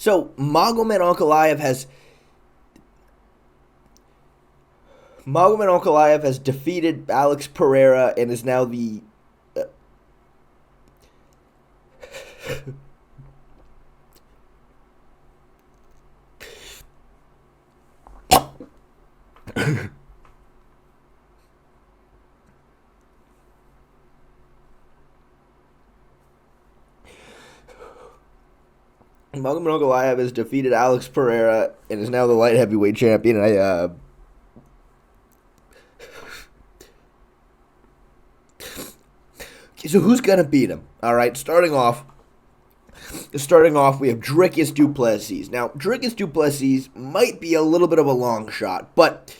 So Magomed Ankalaev has defeated Alex Pereira and is now the Magomed Ankalaev has defeated Alex Pereira and is now the light heavyweight champion. And so who's gonna beat him? All right, starting off, we have Dricus Du Plessis. Now, Dricus Du Plessis might be a little bit of a long shot, but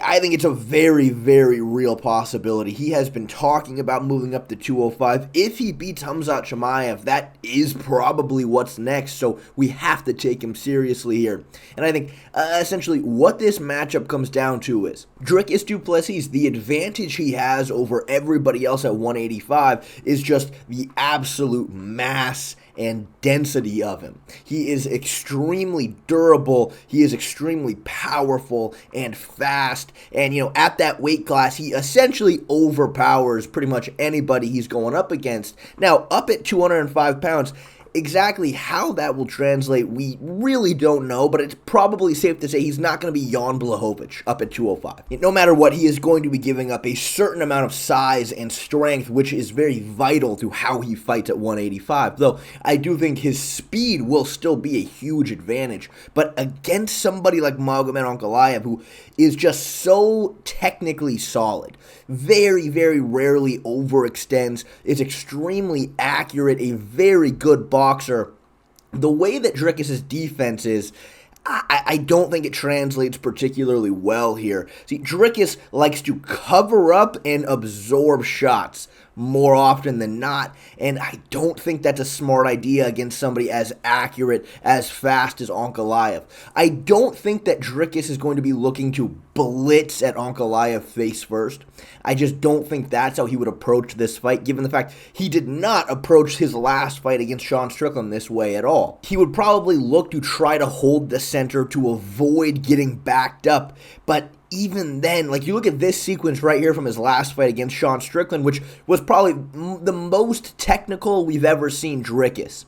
I think it's a very, very real possibility. He has been talking about moving up to 205. If he beats Khamzat Chimaev, that is probably what's next, so we have to take him seriously here. And I think, essentially, what this matchup comes down to is Dricus Du Plessis, the advantage he has over everybody else at 185 is just the absolute mass and density of him. He is extremely durable, he is extremely powerful and fast, and at that weight class he essentially overpowers pretty much anybody he's going up against. Now, up at 205 pounds, exactly how that will translate, we really don't know, but it's probably safe to say he's not going to be Jan Blachowicz up at 205. No matter what, he is going to be giving up a certain amount of size and strength, which is very vital to how he fights at 185, though I do think his speed will still be a huge advantage. But against somebody like Magomed Ankalaev, who is just so technically solid, very, very rarely overextends, is extremely accurate, a very good boxer, the way that Dricus' defense is, I don't think it translates particularly well here. See, Dricus likes to cover up and absorb shots more often than not, and I don't think that's a smart idea against somebody as accurate, as fast as Ankalaev. I don't think that Dricus is going to be looking to blitz at Ankalaev face first. I just don't think that's how he would approach this fight, given the fact he did not approach his last fight against Sean Strickland this way at all. He would probably look to try to hold the center to avoid getting backed up, but even then, like, you look at this sequence right here from his last fight against Sean Strickland, which was probably the most technical we've ever seen Dricus.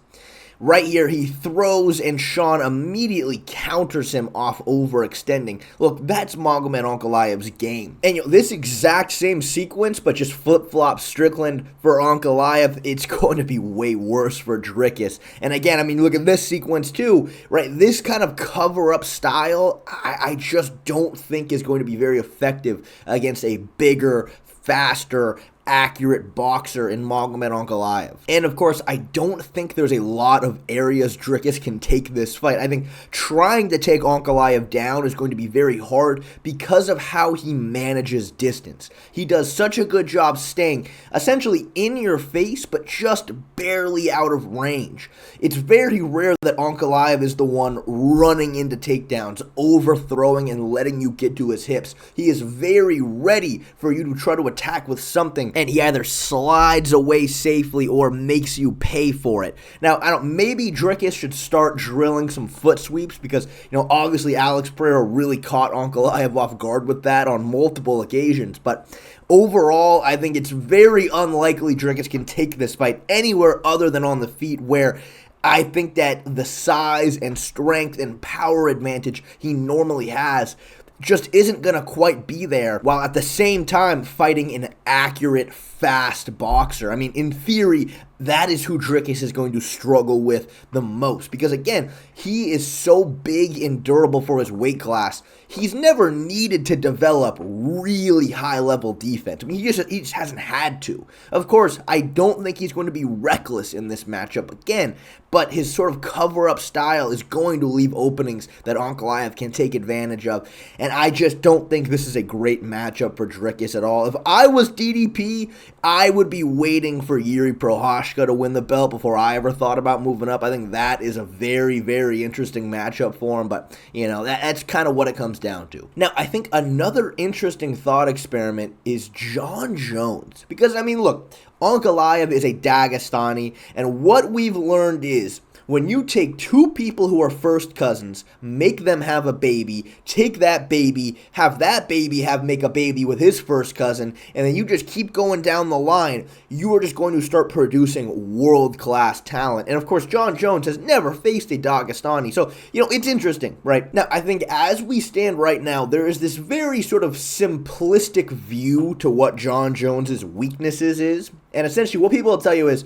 Right here, he throws, and Sean immediately counters him off overextending. Look, that's Magomed Ankalaev's game. And this exact same sequence, but just flip-flop Strickland for Ankalaev, it's going to be way worse for Dricus. And again, I mean, look at this sequence too, right? This kind of cover-up style, I just don't think is going to be very effective against a bigger, faster, accurate boxer in Magomed Ankalaev. And of course, I don't think there's a lot of areas Dricus can take this fight. I think trying to take Ankalaev down is going to be very hard because of how he manages distance. He does such a good job staying essentially in your face, but just barely out of range. It's very rare that Ankalaev is the one running into takedowns, overthrowing and letting you get to his hips. He is very ready for you to try to attack with something, and he either slides away safely or makes you pay for it. Now, maybe Dricus should start drilling some foot sweeps because, obviously Alex Pereira really caught Ankalaev off guard with that on multiple occasions, but overall, I think it's very unlikely Dricus can take this fight anywhere other than on the feet, where I think that the size and strength and power advantage he normally has just isn't going to quite be there, while at the same time fighting an accurate, fast boxer. I mean, in theory, that is who Dricus is going to struggle with the most, because again, he is so big and durable for his weight class. He's never needed to develop really high-level defense. I mean, he just hasn't had to. Of course, I don't think he's going to be reckless in this matchup again, but his sort of cover-up style is going to leave openings that Ankalaev can take advantage of, and I just don't think this is a great matchup for Dricus at all. If I was DDP, I would be waiting for Jiri Prochazka to win the belt before I ever thought about moving up. I think that is a very, very interesting matchup for him, but, that's kind of what it comes down to. Now, I think another interesting thought experiment is Jon Jones, because, look, Ankalaev is a Dagestani, and what we've learned is when you take two people who are first cousins, make them have a baby, take that baby, have make a baby with his first cousin, and then you just keep going down the line, you are just going to start producing world-class talent. And of course, Jon Jones has never faced a Dagestani, so, it's interesting, right? Now, I think as we stand right now, there is this very sort of simplistic view to what Jon Jones's weaknesses is, and essentially what people will tell you is,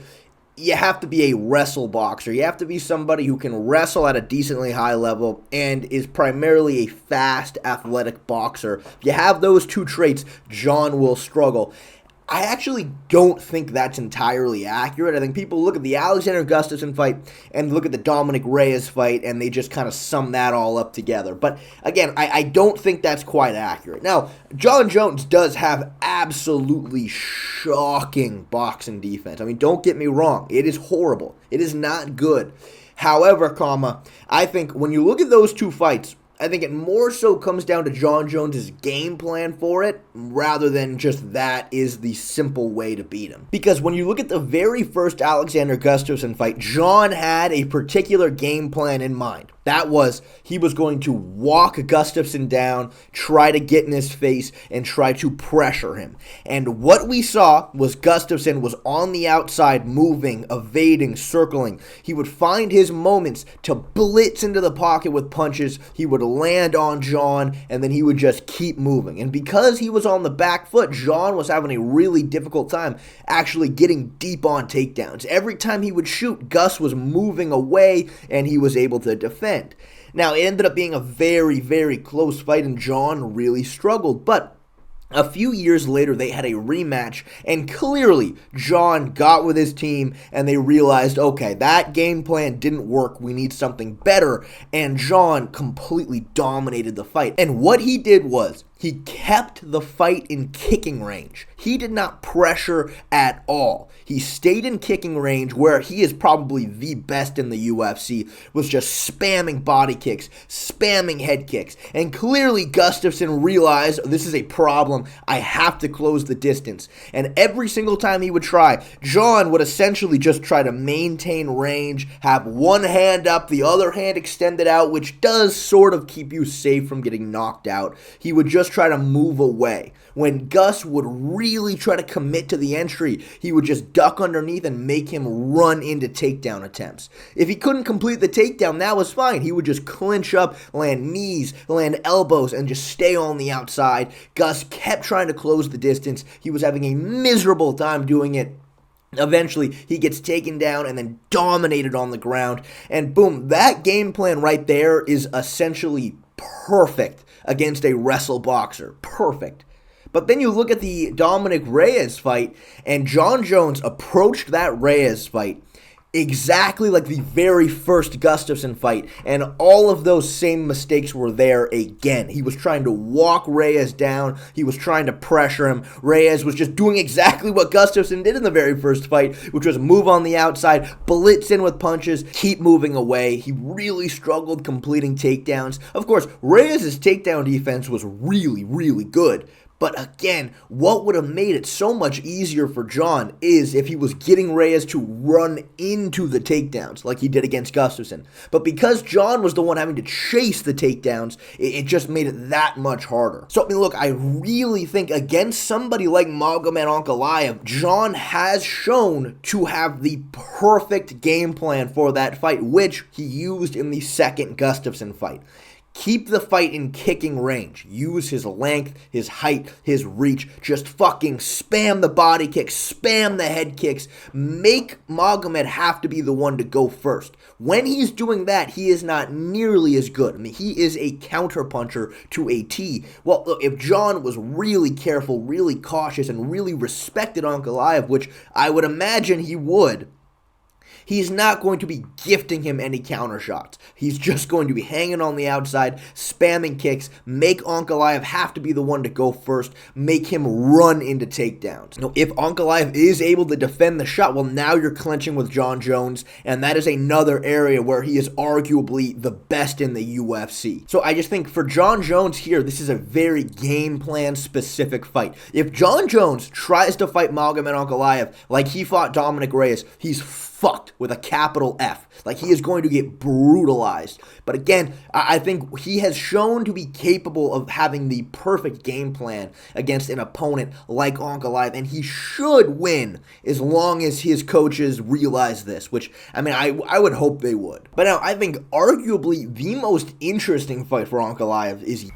you have to be a wrestle boxer. You have to be somebody who can wrestle at a decently high level and is primarily a fast, athletic boxer. If you have those two traits, Jon will struggle. I actually don't think that's entirely accurate. I think people look at the Alexander Gustafsson fight and look at the Dominic Reyes fight and they just kind of sum that all up together. But again, I don't think that's quite accurate. Now, Jon Jones does have absolutely shocking boxing defense. I mean, don't get me wrong. It is horrible. It is not good. However, I think when you look at those two fights, I think it more so comes down to Jon Jones' game plan for it, rather than just that is the simple way to beat him. Because when you look at the very first Alexander Gustafsson fight, Jon had a particular game plan in mind. That was, he was going to walk Gustafsson down, try to get in his face, and try to pressure him. And what we saw was Gustafsson was on the outside, moving, evading, circling. He would find his moments to blitz into the pocket with punches. He would land on Jon, and then he would just keep moving. And because he was on the back foot, Jon was having a really difficult time actually getting deep on takedowns. Every time he would shoot, Gus was moving away, and he was able to defend. Now, it ended up being a very, very close fight, and Jon really struggled, but a few years later, they had a rematch, and clearly, Jon got with his team, and they realized, okay, that game plan didn't work, we need something better, and Jon completely dominated the fight. And what he did was, he kept the fight in kicking range. He did not pressure at all. He stayed in kicking range, where he is probably the best in the UFC, was just spamming body kicks, spamming head kicks. And clearly Gustafsson realized, this is a problem, I have to close the distance. And every single time he would try, Jon would essentially just try to maintain range, have one hand up, the other hand extended out, which does sort of keep you safe from getting knocked out. He would just try to move away. When Gus would really try to commit to the entry, he would just duck underneath and make him run into takedown attempts. If he couldn't complete the takedown, that was fine. He would just clinch up, land knees, land elbows, and just stay on the outside. Gus kept trying to close the distance. He was having a miserable time doing it. Eventually, he gets taken down and then dominated on the ground. And boom, that game plan right there is essentially perfect against a wrestle boxer. Perfect. But then you look at the Dominic Reyes fight, and Jon Jones approached that Reyes fight exactly like the very first Gustafsson fight, and all of those same mistakes were there again. He was trying to walk Reyes down. He was trying to pressure him. Reyes was just doing exactly what Gustafsson did in the very first fight, which was move on the outside, blitz in with punches, keep moving away. He really struggled completing takedowns. Of course, Reyes' takedown defense was really, really good. But again, what would have made it so much easier for Jon is if he was getting Reyes to run into the takedowns like he did against Gustafsson. But because Jon was the one having to chase the takedowns, it just made it that much harder. So, I mean, look, I really think against somebody like Magomed Ankalaev, Jon has shown to have the perfect game plan for that fight, which he used in the second Gustafsson fight. Keep the fight in kicking range. Use his length, his height, his reach. Just fucking spam the body kicks, spam the head kicks. Make Magomed have to be the one to go first. When he's doing that, he is not nearly as good. I mean, he is a counterpuncher to a T. Well, look, if Jon was really careful, really cautious, and really respected Ankalaev, which I would imagine he would, he's not going to be gifting him any counter shots. He's just going to be hanging on the outside, spamming kicks, make Ankalaev have to be the one to go first, make him run into takedowns. Now, if Ankalaev is able to defend the shot, well, now you're clinching with Jon Jones, and that is another area where he is arguably the best in the UFC. So I just think for Jon Jones here, this is a very game plan specific fight. If Jon Jones tries to fight Magomed Ankalaev like he fought Dominic Reyes, he's fucked with a capital F. Like, he is going to get brutalized. But again, I think he has shown to be capable of having the perfect game plan against an opponent like Ankalaev, and he should win as long as his coaches realize this, which, I mean, I would hope they would. But now, I think arguably the most interesting fight for Ankalaev is...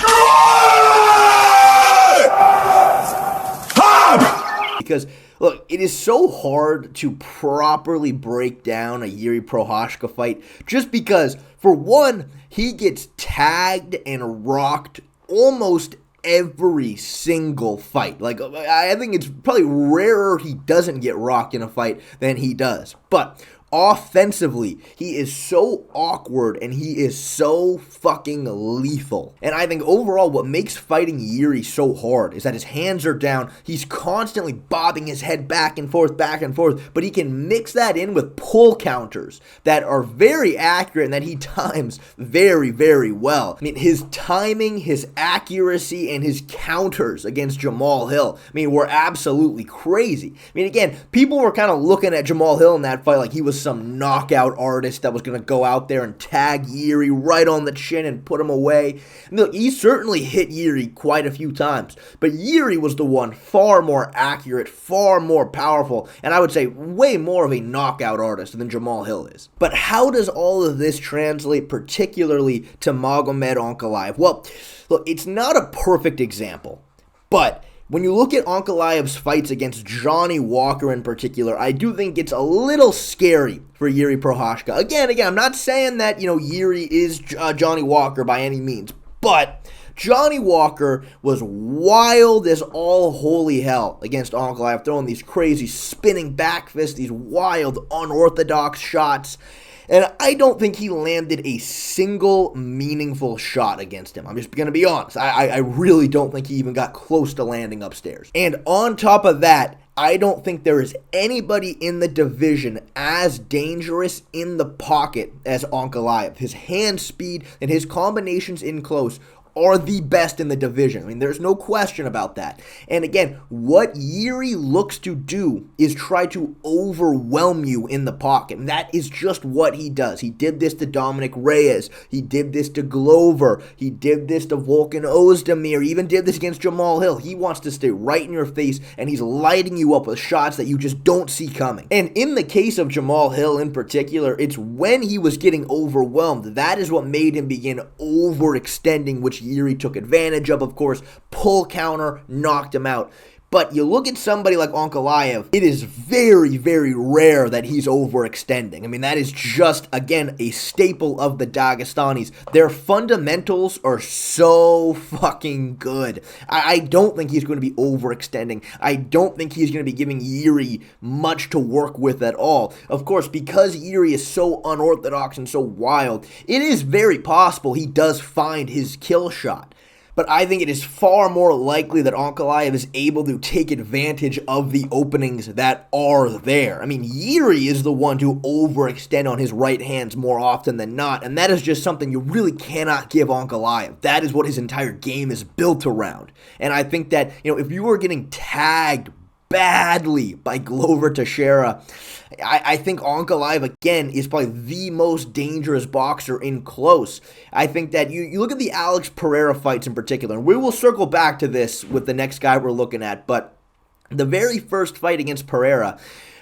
Because, look, it is so hard to properly break down a Jiri Prochazka fight just because, for one, he gets tagged and rocked almost every single fight. Like, I think it's probably rarer he doesn't get rocked in a fight than he does. But offensively, he is so awkward and he is so fucking lethal. And I think overall what makes fighting Jiri so hard is that his hands are down. He's constantly bobbing his head back and forth, but he can mix that in with pull counters that are very accurate and that he times very, very well. I mean, his timing, his accuracy, and his counters against Jamal Hill, I mean, were absolutely crazy. I mean, again, people were kind of looking at Jamal Hill in that fight like he was some knockout artist that was going to go out there and tag Jiri right on the chin and put him away. I mean, look, he certainly hit Jiri quite a few times, but Jiri was the one far more accurate, far more powerful, and I would say way more of a knockout artist than Jamal Hill is. But how does all of this translate particularly to Magomed Ankalaev? Well, look, it's not a perfect example, but when you look at Ankalaev's fights against Johnny Walker in particular, I do think it's a little scary for Jiri Prochazka. Again, I'm not saying that, Jiri is Johnny Walker by any means, but Johnny Walker was wild as all holy hell against Ankalaev, throwing these crazy spinning back fists, these wild unorthodox shots. And I don't think he landed a single meaningful shot against him. I'm just going to be honest. I really don't think he even got close to landing upstairs. And on top of that, I don't think there is anybody in the division as dangerous in the pocket as Ankalaev. His hand speed and his combinations in close are the best in the division. I mean, there's no question about that. And again, what Jiri looks to do is try to overwhelm you in the pocket. And that is just what he does. He did this to Dominic Reyes. He did this to Glover. He did this to Volkan Ozdemir. He even did this against Jamal Hill. He wants to stay right in your face, and he's lighting you up with shots that you just don't see coming. And in the case of Jamal Hill in particular, it's when he was getting overwhelmed. That is what made him begin overextending, which Jiri took advantage of course. Pull counter, knocked him out. But you look at somebody like Ankalaev, it is very, very rare that he's overextending. I mean, that is just, again, a staple of the Dagestanis. Their fundamentals are so fucking good. I don't think he's going to be overextending. I don't think he's going to be giving Jiri much to work with at all. Of course, because Jiri is so unorthodox and so wild, it is very possible he does find his kill shot. But I think it is far more likely that Ankalaev is able to take advantage of the openings that are there. I mean, Jiri is the one to overextend on his right hands more often than not, and that is just something you really cannot give Ankalaev. That is what his entire game is built around. And I think that, if you were getting tagged badly by Glover Teixeira, I think Ankalaev, again, is probably the most dangerous boxer in close. I think that you look at the Alex Pereira fights in particular, and we will circle back to this with the next guy we're looking at, but the very first fight against Pereira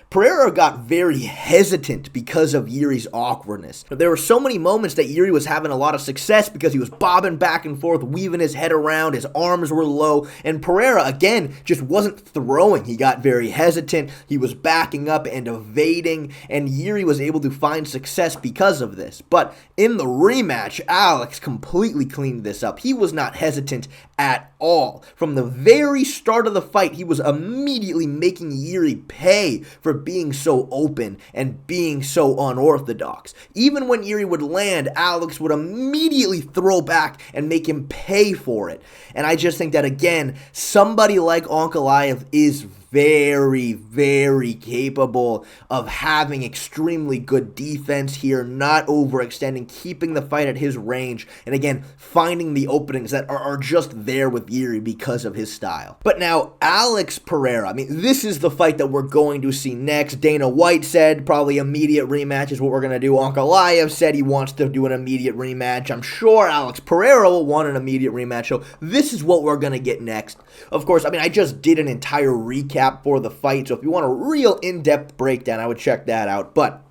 got very hesitant because of Jiri's awkwardness. There were so many moments that Jiri was having a lot of success because he was bobbing back and forth, weaving his head around, his arms were low, and Pereira, again, just wasn't throwing. He got very hesitant, he was backing up and evading, and Jiri was able to find success because of this. But in the rematch, Alex completely cleaned this up. He was not hesitant at all. From the very start of the fight, he was immediately making Jiri pay for being so open and being so unorthodox. Even when Jiri would land, Alex would immediately throw back and make him pay for it. And I just think that, again, somebody like Ankalaev is very, very capable of having extremely good defense here, not overextending, keeping the fight at his range, and again, finding the openings that are just there with Jiri because of his style. But now, Alex Pereira, I mean, this is the fight that we're going to see next. Dana White said probably immediate rematch is what we're going to do. Ankalaev said he wants to do an immediate rematch. I'm sure Alex Pereira will want an immediate rematch, so this is what we're going to get next. Of course, I mean, I just did an entire recap for the fight, so if you want a real in-depth breakdown, I would check that out. But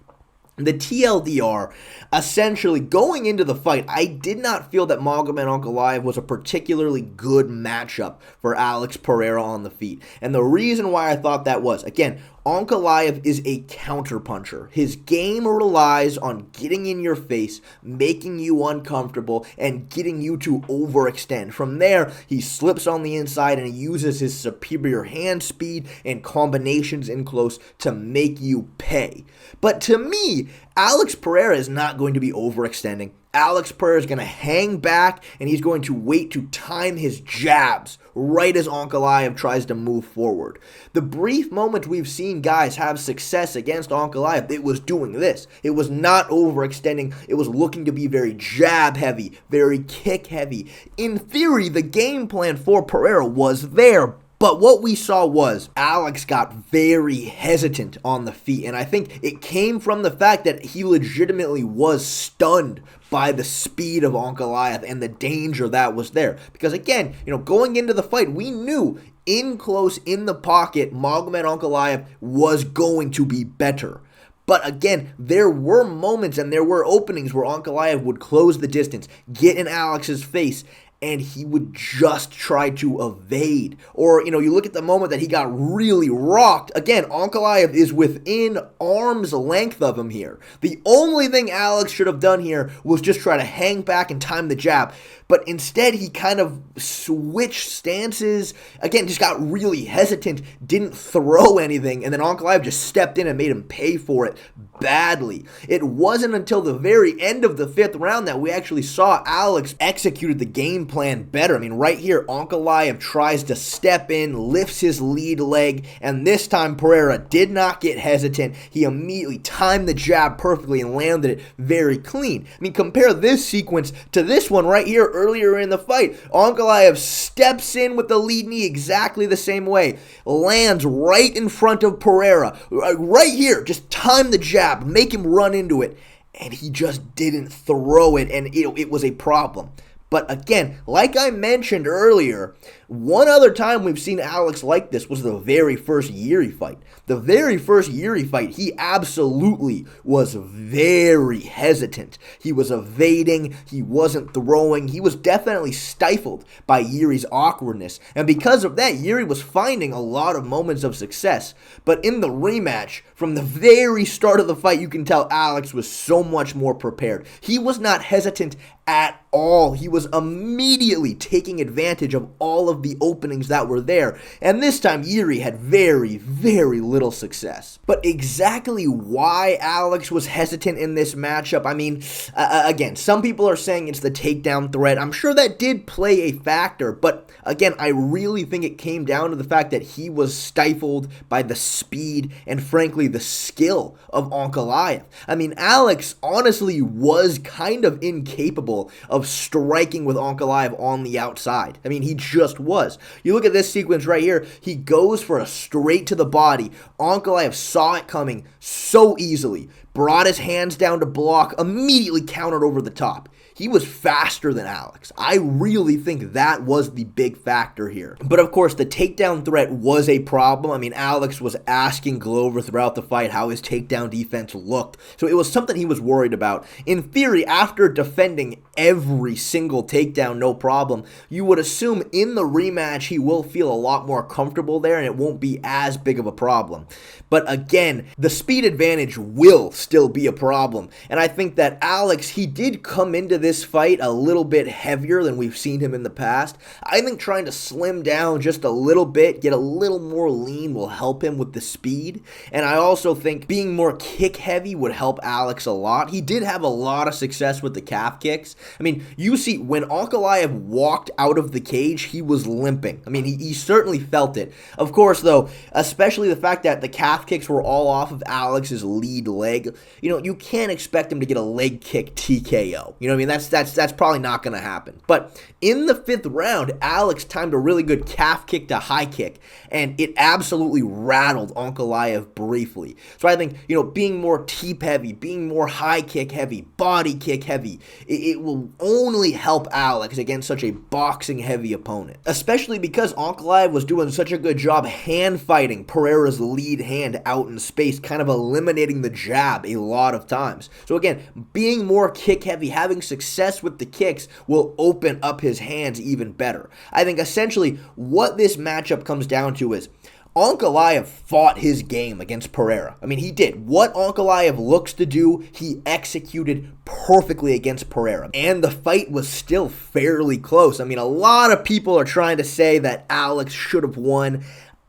the TLDR, essentially, going into the fight, I did not feel that Magomed Ankalaev was a particularly good matchup for Alex Pereira on the feet. And the reason why I thought that was, again, Ankalaev is a counterpuncher. His game relies on getting in your face, making you uncomfortable, and getting you to overextend. From there, he slips on the inside and he uses his superior hand speed and combinations in close to make you pay. But to me, Alex Pereira is not going to be overextending. Alex Pereira is going to hang back, and he's going to wait to time his jabs right as Ankalaev tries to move forward. The brief moments we've seen guys have success against Ankalaev, it was doing this. It was not overextending. It was looking to be very jab-heavy, very kick-heavy. In theory, the game plan for Pereira was there, but what we saw was Alex got very hesitant on the feet, and I think it came from the fact that he legitimately was stunned by the speed of Ankalaev and the danger that was there. Because again, going into the fight, we knew in close, in the pocket, Magomed Ankalaev was going to be better. But again, there were moments and there were openings where Ankalaev would close the distance, get in Alex's face, and he would just try to evade. Or, you look at the moment that he got really rocked. Again, Ankalaev is within arm's length of him here. The only thing Alex should have done here was just try to hang back and time the jab. But instead, he kind of switched stances. Again, just got really hesitant, didn't throw anything, and then Ankalaev just stepped in and made him pay for it badly. It wasn't until the very end of the 5th round that we actually saw Alex executed the game plan better. I mean, right here, Ankalaev tries to step in, lifts his lead leg, and this time Pereira did not get hesitant. He immediately timed the jab perfectly and landed it very clean. I mean, compare this sequence to this one right here earlier in the fight. Ankalaev steps in with the lead knee exactly the same way, lands right in front of Pereira. Right here, just time the jab, make him run into it, and he just didn't throw it, and it was a problem. But again, like I mentioned earlier, one other time we've seen Alex like this was the very first Jiri fight. The very first Jiri fight, he absolutely was very hesitant. He was evading, he wasn't throwing, he was definitely stifled by Jiri's awkwardness. And because of that, Jiri was finding a lot of moments of success. But in the rematch, from the very start of the fight, you can tell Alex was so much more prepared. He was not hesitant at all. He was immediately taking advantage of all of the openings that were there. And this time, Jiri had very, very little success. But exactly why Alex was hesitant in this matchup, I mean, again, some people are saying it's the takedown threat. I'm sure that did play a factor, but again, I really think it came down to the fact that he was stifled by the speed and, frankly, the skill of Ankalaev. I mean, Alex honestly was kind of incapable of striking with Ankalaev on the outside. I mean, he just was. You look at this sequence right here, he goes for a straight to the body. Ankalaev saw it coming so easily, brought his hands down to block, immediately countered over the top. He was faster than Alex. I really think that was the big factor here. But of course, the takedown threat was a problem. I mean, Alex was asking Glover throughout the fight how his takedown defense looked. So it was something he was worried about. In theory, after defending every single takedown, no problem, you would assume in the rematch he will feel a lot more comfortable there and it won't be as big of a problem. But again, the speed advantage will still be a problem. And I think that Alex, he did come into this fight a little bit heavier than we've seen him in the past. I think trying to slim down just a little bit, get a little more lean will help him with the speed. And I also think being more kick heavy would help Alex a lot. He did have a lot of success with the calf kicks, I mean, you see, when Ankalaev walked out of the cage, he was limping. I mean, he certainly felt it. Of course, though, especially the fact that the calf kicks were all off of Alex's lead leg, you can't expect him to get a leg kick TKO. You know what I mean? That's probably not going to happen. But in the 5th round, Alex timed a really good calf kick to high kick, and it absolutely rattled Ankalaev briefly. So I think, being more teep heavy, being more high kick heavy, body kick heavy, it will only help Alex against such a boxing heavy opponent. Especially because Ankalaev was doing such a good job hand fighting Pereira's lead hand out in space, kind of eliminating the jab a lot of times. So again, being more kick heavy, having success with the kicks will open up his hands even better. I think essentially what this matchup comes down to is Ankalaev fought his game against Pereira. I mean, he did. What Ankalaev looks to do, he executed perfectly against Pereira. And the fight was still fairly close. I mean, a lot of people are trying to say that Alex should have won.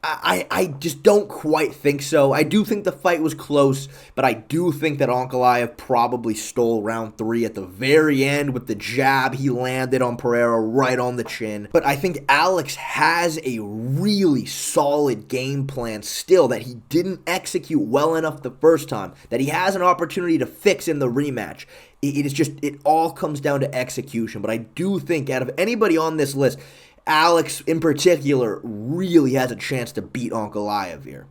I just don't quite think so. I do think the fight was close, but I do think that Ankalaev probably stole round 3 at the very end with the jab he landed on Pereira right on the chin. But I think Alex has a really solid game plan still that he didn't execute well enough the first time, that he has an opportunity to fix in the rematch. It all comes down to execution. But I do think out of anybody on this list, Alex, in particular, really has a chance to beat Ankalaev here.